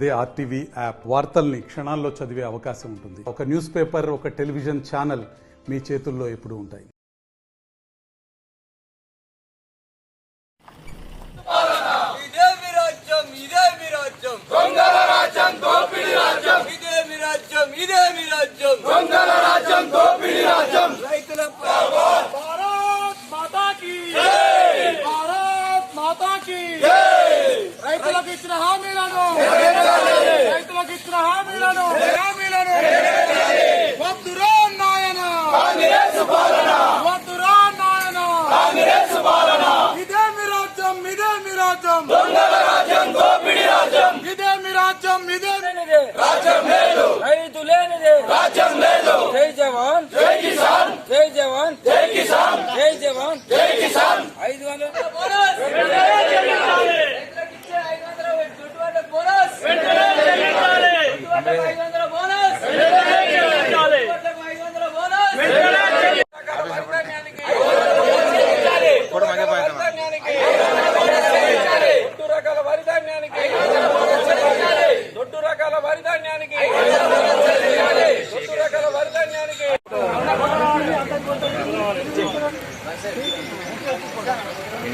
అదే RTV app వార్తల్ని క్షణాల్లో చదివే అవకాశం ఉంటుంది. ఒక న్యూస్ పేపర్, ఒక టెలివిజన్ ఛానల్ మీ చేతుల్లో ఎప్పుడూ ఉంటాయి. రైతులకు ఇచ్చిన హామీలను వద్దురా నాయన, వద్దురా నాయన. ఇదే మీ రాజ్యం, ఇదే మీ రాజ్యం, ఇదే మీ రాజ్యం, ఇదే రాజ్యం లేదు, రైతు లేనిదే రాజ్యం లేదు. జై జవాన్, జై కిసాన్, జై జవాన్, జై కిసాన్, జై జవాన్, జై కిసాన్. 500 బోనస్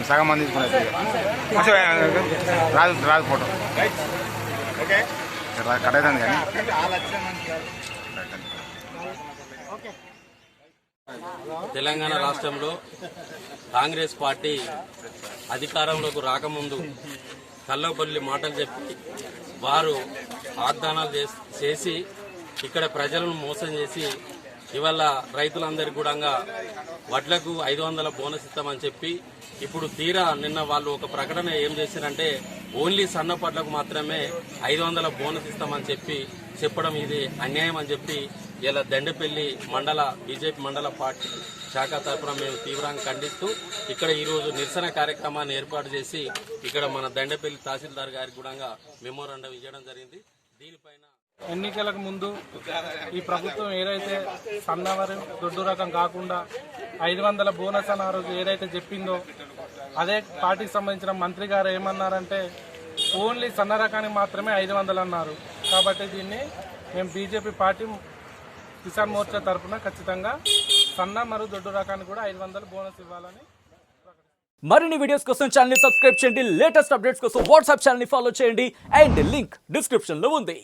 సగం మంది రాదు రాదు ఫోటో కట్ అవుతుంది కానీ తెలంగాణ రాష్ట్రంలో కాంగ్రెస్ పార్టీ అధికారంలోకి రాకముందు కల్లబొల్లి మాటలు చెప్పి వారు వాగ్దానాలు చేసి ఇక్కడ ప్రజలను మోసం చేసి ఇవాళ రైతులందరికీ కూడా వడ్లకు 500 బోనస్ ఇస్తామని చెప్పి ఇప్పుడు తీరా నిన్న వాళ్ళు ఒక ప్రకటన ఏం చేశారంటే ఓన్లీ సన్నపడ్లకు మాత్రమే 500 బోనస్ ఇస్తామని చెప్పడం ఇది అన్యాయం అని చెప్పి ఇలా దండపల్లి మండల బీజేపీ మండల పార్టీ శాఖ తరఫున మేము తీవ్రంగా ఖండిస్తూ ఇక్కడ ఈరోజు నిరసన కార్యక్రమాన్ని ఏర్పాటు చేసి ఇక్కడ మన దండపల్లి తహసీల్దార్ గారికి కూడా మెమోరాండం ఇవ్వడం జరిగింది. దీనిపైన ఎన్నికలకు ముందు ఈ ప్రభుత్వం ఏదైతే సన్నవరం దొడ్డు రకం కాకుండా 500 బోనస్ అని ఆ రోజు ఏదైతే చెప్పిందో అదే పార్టీకి సంబంధించిన మంత్రి గారు ఏమన్నారంటే ఓన్లీ సన్న రకానికి మాత్రమే 500 అన్నారు. కాబట్టి దీన్ని మేము బీజేపీ పార్టీ కిసాన్ మోర్చా తరఫున ఖచ్చితంగా సన్న మరియు దొడ్డు రకానికి కూడా 500 బోనస్ ఇవ్వాలని. మరిన్ని వీడియోస్ కోసం ఛానల్ ని సబ్స్క్రైబ్ చేయండి. లేటెస్ట్ అప్డేట్స్ కోసం వాట్సాప్ ఛానల్ ని ఫాలో చేయండి. అండ్ లింక్ డిస్క్రిప్షన్ లో ఉంది.